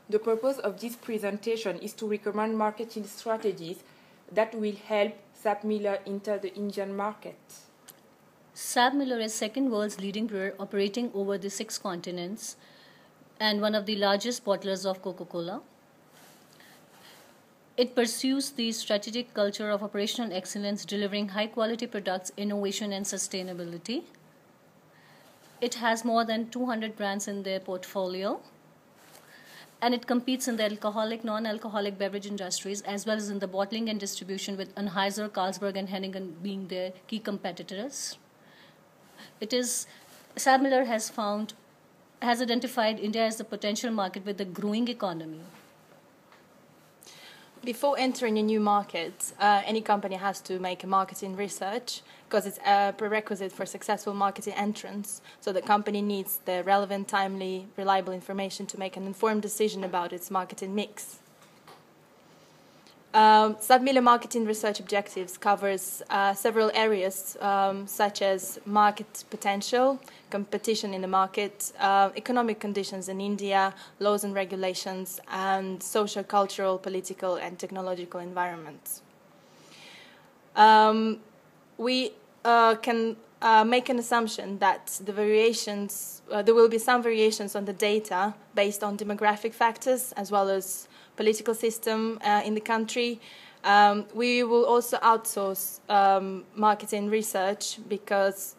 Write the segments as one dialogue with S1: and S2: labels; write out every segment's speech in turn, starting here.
S1: The purpose of this presentation is to recommend marketing strategies that will help SABMiller enter the Indian market.
S2: SABMiller is second world's leading brewer operating over the 6 continents and one of the largest bottlers of Coca-Cola. It pursues the strategic culture of operational excellence, delivering high-quality products, innovation, and sustainability. It has more than 200 brands in their portfolio, and it competes in the alcoholic, non-alcoholic beverage industries, as well as in the bottling and distribution, with Anheuser, Carlsberg, and Heineken being their key competitors. SABMiller has identified India as the potential market with a growing economy.
S3: Before entering a new market, any company has to make a marketing research because it's a prerequisite for successful marketing entrance. So the company needs the relevant, timely, reliable information to make an informed decision about its marketing mix. SABMiller marketing research objectives covers several areas such as market potential, competition in the market, economic conditions in India, laws and regulations, and social, cultural, political, and technological environments. We can make an assumption that there will be some variations on the data based on demographic factors as well as political system in the country. We will also outsource marketing research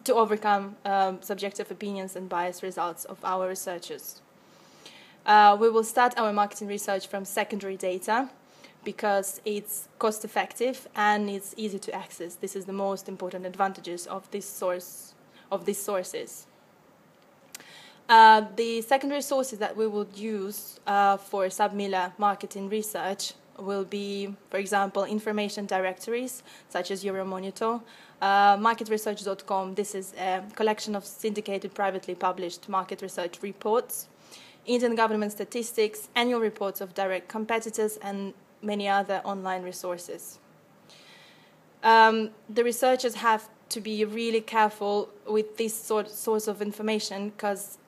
S3: to overcome subjective opinions and biased results of our researchers. We will start our marketing research from secondary data because it's cost effective and it's easy to access. This is the most important advantages of these sources. The secondary sources that we would use for SABMiller marketing research will be, for example, information directories such as Euromonitor, marketresearch.com. This is a collection of syndicated privately published market research reports, Indian government statistics, annual reports of direct competitors, and many other online resources. The researchers have to be really careful with this source of information because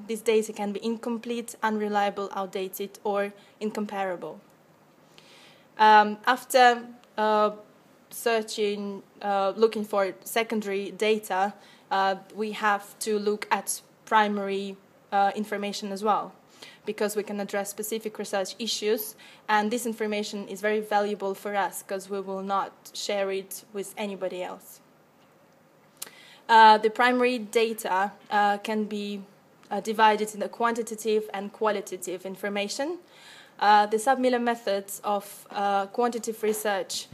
S3: this data can be incomplete, unreliable, outdated, or incomparable. After looking for secondary data, we have to look at primary information as well, because we can address specific research issues, and this information is very valuable for us because we will not share it with anybody else. The primary data can be divided into quantitative and qualitative information. The SABMiller methods of quantitative research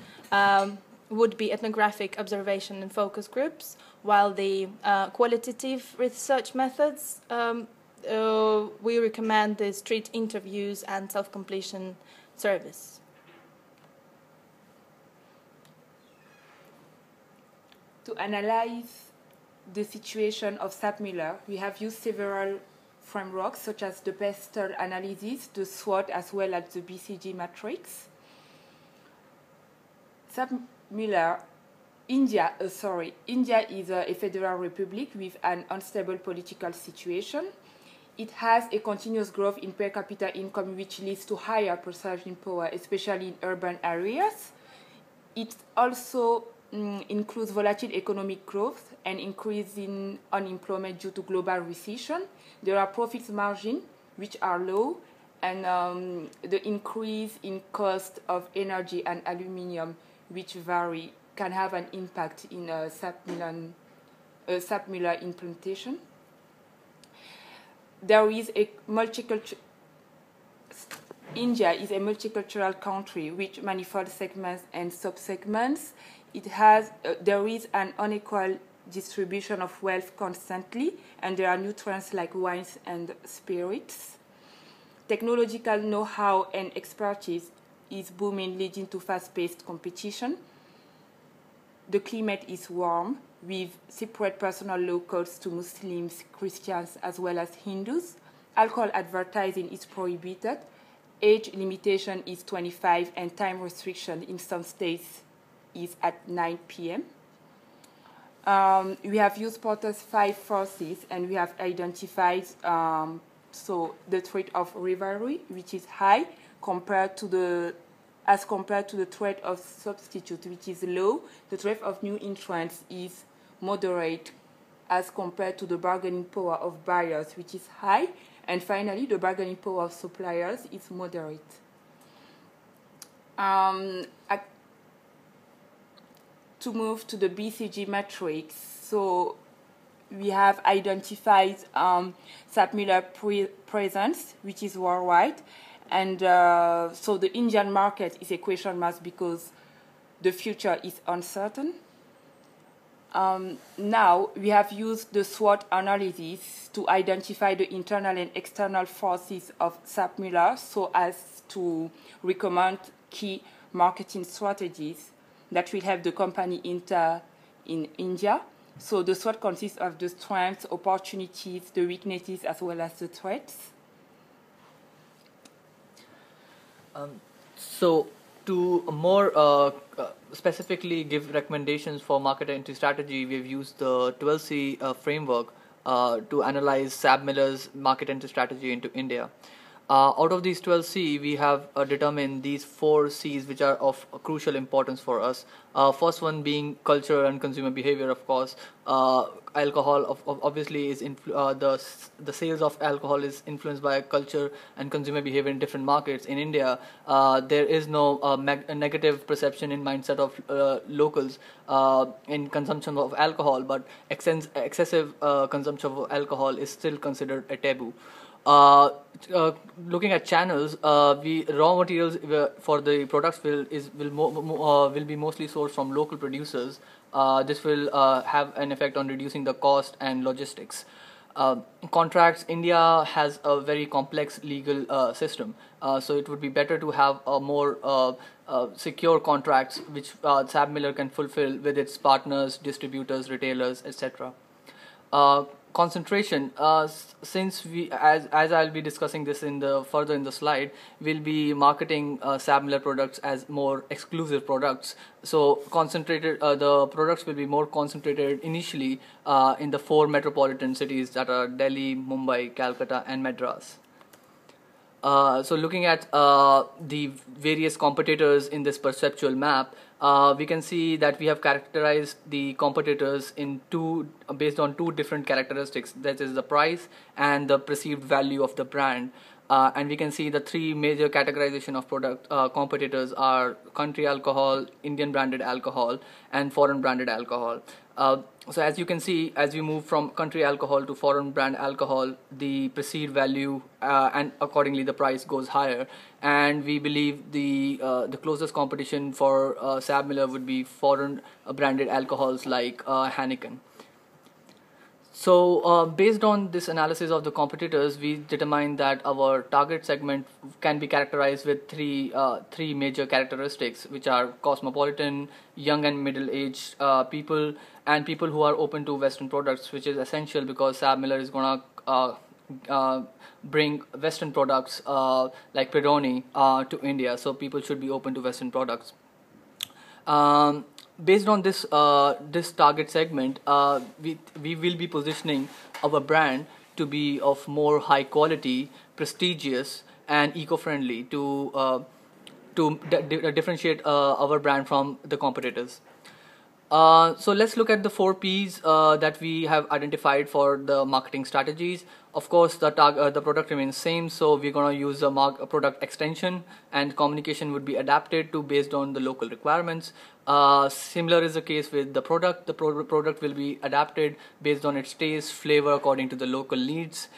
S3: would be ethnographic observation and focus groups, while the qualitative research methods, we recommend the street interviews and self-completion service.
S1: To analyze the situation of SABMiller, we have used several frameworks such as the PESTEL analysis, the SWOT, as well as the BCG matrix. India is a federal republic with an unstable political situation. It has a continuous growth in per capita income, which leads to higher purchasing power, especially in urban areas. It also includes volatile economic growth and increasing unemployment due to global recession. There are profit margins which are low, and the increase in cost of energy and aluminium, which vary, can have an impact in SABMiller implementation. India is a multicultural country with manifold segments and subsegments. There is an unequal distribution of wealth constantly, and there are nutrients like wines and spirits. Technological know-how and expertise is booming, leading to fast-paced competition. The climate is warm, with separate personal law codes to Muslims, Christians, as well as Hindus. Alcohol advertising is prohibited. Age limitation is 25, and time restriction in some states is at 9 p.m. We have used Porter's 5 forces, and we have identified So the threat of rivalry, which is high compared to the threat of substitute, which is low. The threat of new entrants is moderate as compared to the bargaining power of buyers, which is high. And finally, the bargaining power of suppliers is moderate. To move to the BCG matrix, so we have identified SABMiller presence, which is worldwide. And so the Indian market is a question mark because the future is uncertain. Now we have used the SWOT analysis to identify the internal and external forces of SABMiller so as to recommend key marketing strategies that will help the company enter in India. So the SWOT consists of the strengths, opportunities, the weaknesses, as well as the threats.
S4: So to more specifically give recommendations for market entry strategy, we've used the 12C framework to analyze SABMiller's market entry strategy into India. Out of these 12C, we have determined these 4 Cs which are of crucial importance for us. First one being culture and consumer behavior, of course. Alcohol obviously is the sales of alcohol is influenced by culture and consumer behavior in different markets. In India, there is no negative perception in mindset of locals in consumption of alcohol, but excessive consumption of alcohol is still considered a taboo. Looking at channels, raw materials for the products will be mostly sourced from local producers. This will have an effect on reducing the cost and logistics. Contracts, India has a very complex legal system, so it would be better to have a more secure contracts which SABMiller can fulfill with its partners, distributors, retailers, etc. Concentration, since we, as I'll be discussing this further in the slide, we'll be marketing SABMiller products as more exclusive products. So the products will be more concentrated initially in the 4 metropolitan cities that are Delhi, Mumbai, Calcutta, and Madras. So looking at the various competitors in this perceptual map, we can see that we have characterized the competitors based on 2 different characteristics, that is the price and the perceived value of the brand. And we can see the 3 major categorization of product competitors are country alcohol, Indian branded alcohol, and foreign branded alcohol. So as you can see, as we move from country alcohol to foreign brand alcohol, the perceived value and accordingly the price goes higher. And we believe the closest competition for SABMiller would be foreign branded alcohols like Heineken. So based on this analysis of the competitors, we determined that our target segment can be characterized with three major characteristics, which are cosmopolitan, young and middle-aged people, and people who are open to Western products, which is essential because SABMiller is going to bring Western products like Peroni to India. So people should be open to Western products. Based on this target segment, we will be positioning our brand to be of more high quality, prestigious, and eco-friendly to differentiate our brand from the competitors. So let's look at the 4 Ps that we have identified for the marketing strategies. Of course, the product remains same, so we're going to use a product extension, and communication would be adapted to based on the local requirements. Similar is the case with the product. The product will be adapted based on its taste, flavor according to the local needs.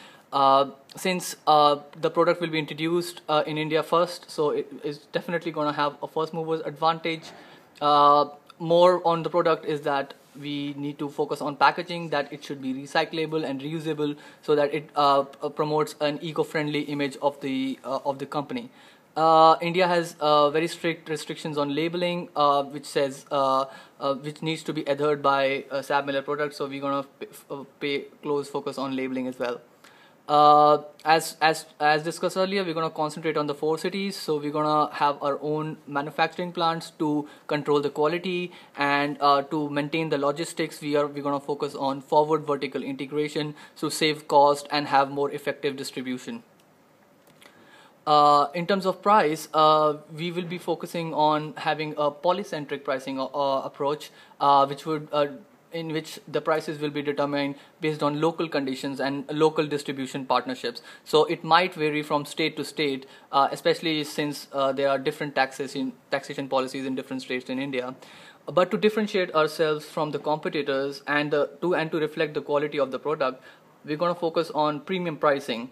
S4: Since the product will be introduced in India first, so it is definitely going to have a first mover's advantage. More on the product is that we need to focus on packaging, that it should be recyclable and reusable, so that it promotes an eco-friendly image of the company. India has very strict restrictions on labeling, which says which needs to be adhered by SABMiller products. So we're gonna pay close focus on labeling as well. As discussed earlier, we're going to concentrate on the 4 cities. So we're going to have our own manufacturing plants to control the quality, and to maintain the logistics. We're going to focus on forward vertical integration to save cost and have more effective distribution. In terms of price, we will be focusing on having a polycentric pricing approach, in which the prices will be determined based on local conditions and local distribution partnerships. So it might vary from state to state, especially since there are different taxation policies in different states in India. But to differentiate ourselves from the competitors and to reflect the quality of the product, we're going to focus on premium pricing,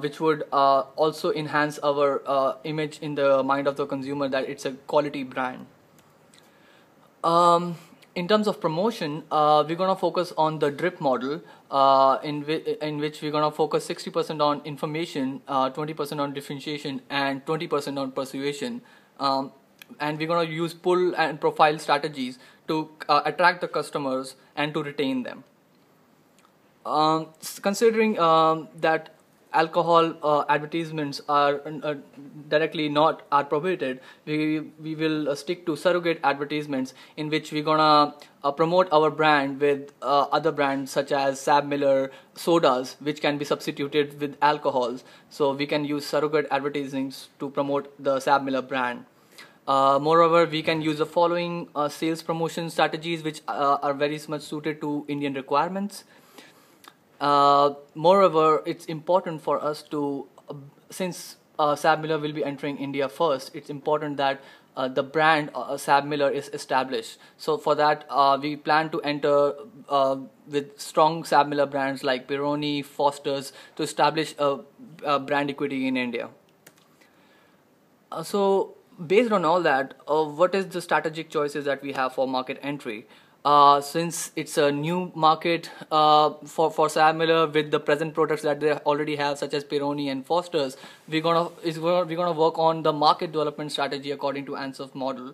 S4: which would also enhance our image in the mind of the consumer that it's a quality brand. In terms of promotion, we're going to focus on the drip model, in which we're going to focus 60% on information, 20% on differentiation, and 20% on persuasion. And we're going to use pull and profile strategies to attract the customers and to retain them. Considering that alcohol advertisements are directly not are prohibited, we will stick to surrogate advertisements, in which we're gonna promote our brand with other brands such as SABMiller sodas, which can be substituted with alcohols. So we can use surrogate advertising to promote the SABMiller brand. Moreover, we can use the following sales promotion strategies, which are very much suited to Indian requirements. Moreover, it's important for us to, since SABMiller will be entering India first, it's important that the brand SABMiller is established. So for that, we plan to enter with strong SABMiller brands like Peroni, Foster's, to establish a brand equity in India. So based on all that, what is the strategic choices that we have for market entry? Since it's a new market for SABMiller, with the present products that they already have, such as Peroni and Foster's, we're gonna work on the market development strategy according to ANSOF model,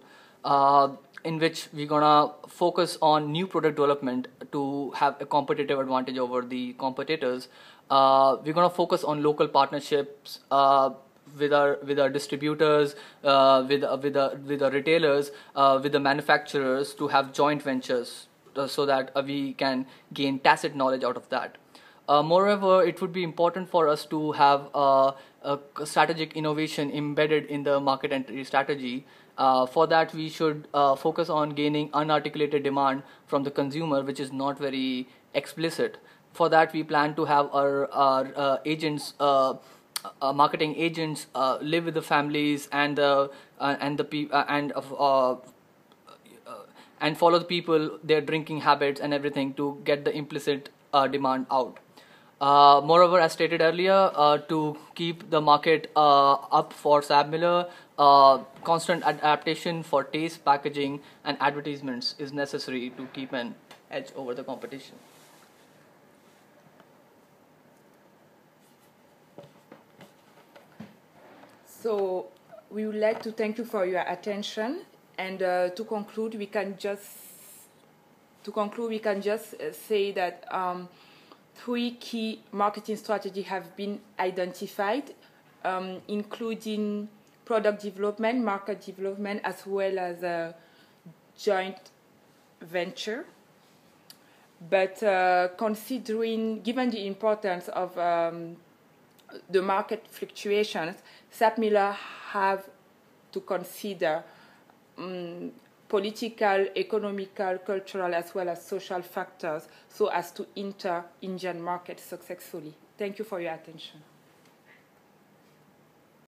S4: in which we're gonna focus on new product development to have a competitive advantage over the competitors. We're gonna focus on local partnerships with our distributors, with the retailers, with the manufacturers, to have joint ventures, so that we can gain tacit knowledge out of that. Moreover, it would be important for us to have a strategic innovation embedded in the market entry strategy. For that, we should focus on gaining unarticulated demand from the consumer, which is not very explicit. For that, we plan to have our agents, marketing agents, live with the families and follow the people, their drinking habits and everything, to get the implicit demand out. Moreover, as stated earlier, to keep the market up for SABMiller, constant adaptation for taste, packaging, and advertisements is necessary to keep an edge over the competition.
S1: So we would like to thank you for your attention, and to conclude, we can just say that 3 key marketing strategies have been identified, including product development, market development, as well as a joint venture. But given the importance of the market fluctuations, SABMiller have to consider political, economical, cultural, as well as social factors, so as to enter Indian market successfully. Thank you for your attention.